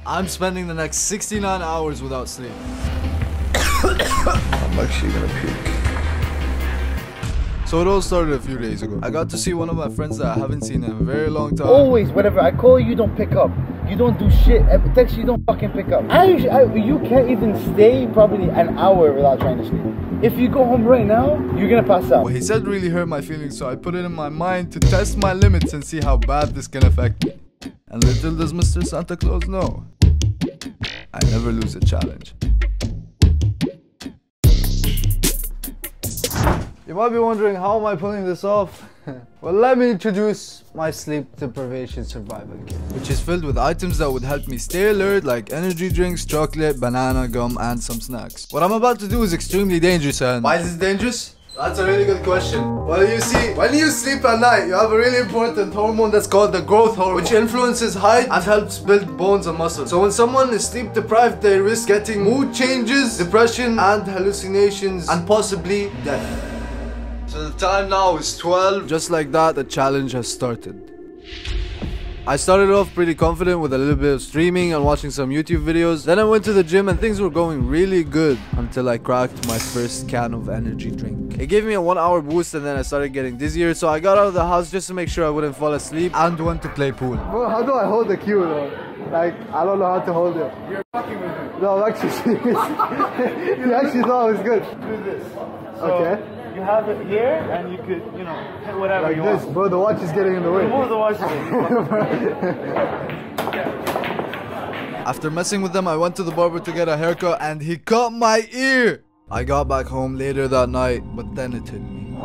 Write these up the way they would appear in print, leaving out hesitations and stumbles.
I'm spending the next 69 hours without sleep. I'm actually gonna puke. So it all started a few days ago. I got to see one of my friends that I haven't seen in a very long time. Always, whenever I call you, don't pick up. You don't do shit. I text you, don't fucking pick up. You can't even stay probably an hour without trying to sleep. If you go home right now, you're gonna pass out. What he said really hurt my feelings, so I put it in my mind to test my limits and see how bad this can affect me. And little does Mr. Santa Claus know, I never lose a challenge. You might be wondering, how am I pulling this off? Well, let me introduce my sleep deprivation survival kit, which is filled with items that would help me stay alert, like energy drinks, chocolate, banana, gum, and some snacks. What I'm about to do is extremely dangerous, and why is this dangerous? That's a really good question. Well, you see, when you sleep at night, you have a really important hormone that's called the growth hormone, which influences height and helps build bones and muscles. So when someone is sleep deprived, they risk getting mood changes, depression, and hallucinations, and possibly death. So the time now is 12. Just like that, the challenge has started. I started off pretty confident with a little bit of streaming and watching some YouTube videos. Then I went to the gym and things were going really good until I cracked my first can of energy drink. It gave me a 1 hour boost and then I started getting dizzier, so I got out of the house just to make sure I wouldn't fall asleep and went to play pool. Bro, how do I hold the cue though? Like, I don't know how to hold it. You're fucking with me. No, I'm actually serious. You actually thought it was good. Do this. So okay. You have it here, and you could, you know, hit whatever like you this, want. Bro, the watch is getting in the way. Remove the watch. After messing with them, I went to the barber to get a haircut, and he cut my ear. I got back home later that night, but then it hit me.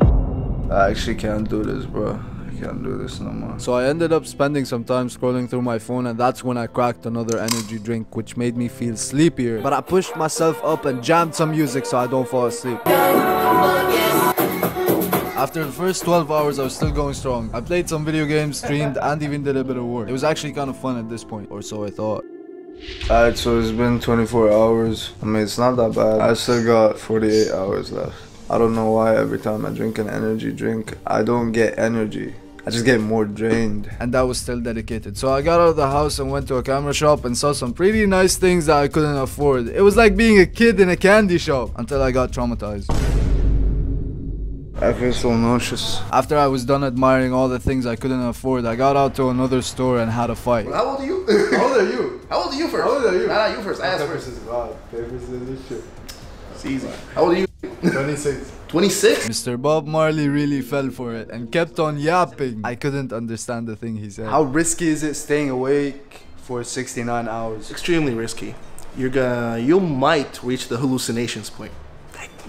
I actually can't do this, bro. I can't do this no more. So I ended up spending some time scrolling through my phone, and that's when I cracked another energy drink, which made me feel sleepier. But I pushed myself up and jammed some music so I don't fall asleep. After the first 12 hours, I was still going strong. I played some video games, streamed, and even did a bit of work. It was actually kind of fun at this point, or so I thought. Alright, so it's been 24 hours. I mean, it's not that bad. I still got 48 hours left. I don't know why every time I drink an energy drink, I don't get energy. I just get more drained. And that was still dedicated. So I got out of the house and went to a camera shop and saw some pretty nice things that I couldn't afford. It was like being a kid in a candy shop until I got traumatized. I feel so nauseous. After I was done admiring all the things I couldn't afford, I got out to another store and had a fight. How old are you? How old are you? How old are you first? How old are you? Nah, you first. I asked first. Paper, scissors, shit. It's easy. How old are you? 26. 26? Mr. Bob Marley really fell for it and kept on yapping. I couldn't understand the thing he said. How risky is it staying awake for 69 hours? Extremely risky. You might reach the hallucinations point.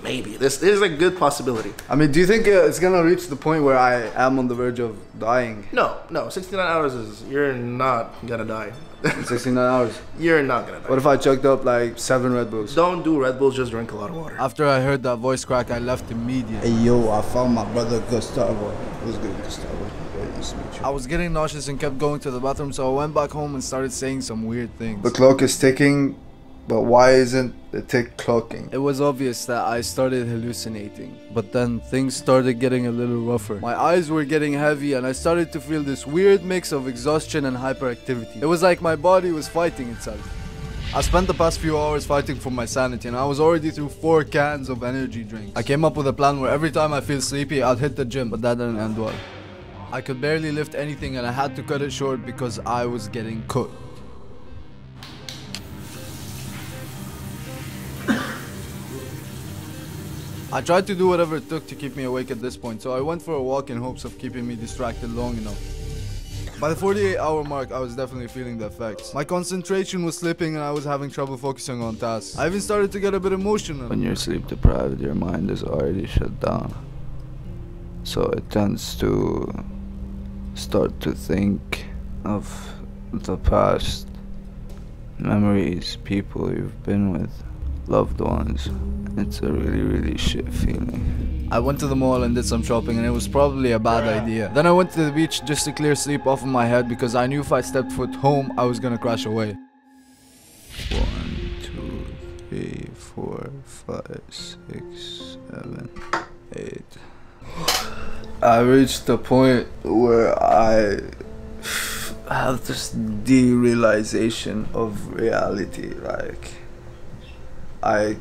Maybe. There's a good possibility. I mean, do you think it's gonna reach the point where I am on the verge of dying? No. 69 hours is, you're not gonna die. 69 hours? You're not gonna die. What if I chugged up like 7 Red Bulls? Don't do Red Bulls, just drink a lot of water. After I heard that voice crack, I left immediately. Hey yo, I found my brother Gustavo. What's good, Gustavo? Very nice to meet you. I was getting nauseous and kept going to the bathroom, so I went back home and started saying some weird things. The clock is ticking, but why isn't the tick clocking? It was obvious that I started hallucinating, but then things started getting a little rougher. My eyes were getting heavy and I started to feel this weird mix of exhaustion and hyperactivity. It was like my body was fighting itself. I spent the past few hours fighting for my sanity and I was already through 4 cans of energy drinks. I came up with a plan where every time I feel sleepy, I'll hit the gym, but that didn't end well. I could barely lift anything and I had to cut it short because I was getting cooked. I tried to do whatever it took to keep me awake at this point, so I went for a walk in hopes of keeping me distracted long enough. By the 48-hour mark, I was definitely feeling the effects. My concentration was slipping and I was having trouble focusing on tasks. I even started to get a bit emotional. When you're sleep deprived, your mind is already shut down. So it tends to start to think of the past, memories, people you've been with, loved ones. It's a really shit feeling. I went to the mall and did some shopping and it was probably a bad idea. Then I went to the beach just to clear sleep off of my head because I knew if I stepped foot home, I was gonna crash away. 1, 2, 3, 4, 5, 6, 7, 8. I reached the point where I have this derealization of reality. Like, I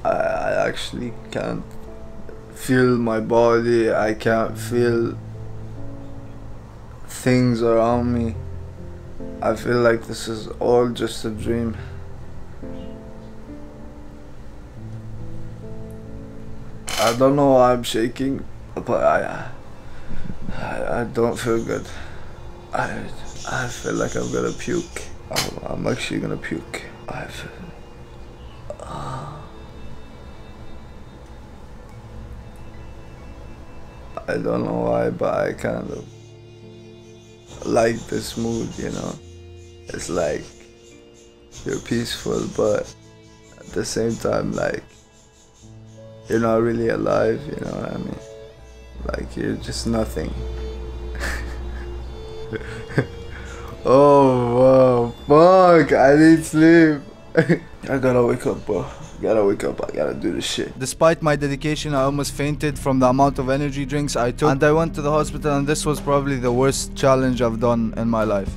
actually can't feel my body. I can't feel things around me. I feel like this is all just a dream. I don't know why I'm shaking, but I don't feel good. I feel like I'm gonna puke. I'm actually gonna puke. I don't know why, but I kind of like this mood, you know? It's like you're peaceful, but at the same time, like, you're not really alive, you know what I mean? Like, you're just nothing. Oh, wow, fuck, I need sleep. I gotta wake up, bro. I gotta do this shit. Despite my dedication, I almost fainted from the amount of energy drinks I took, and I went to the hospital, and this was probably the worst challenge I've done in my life.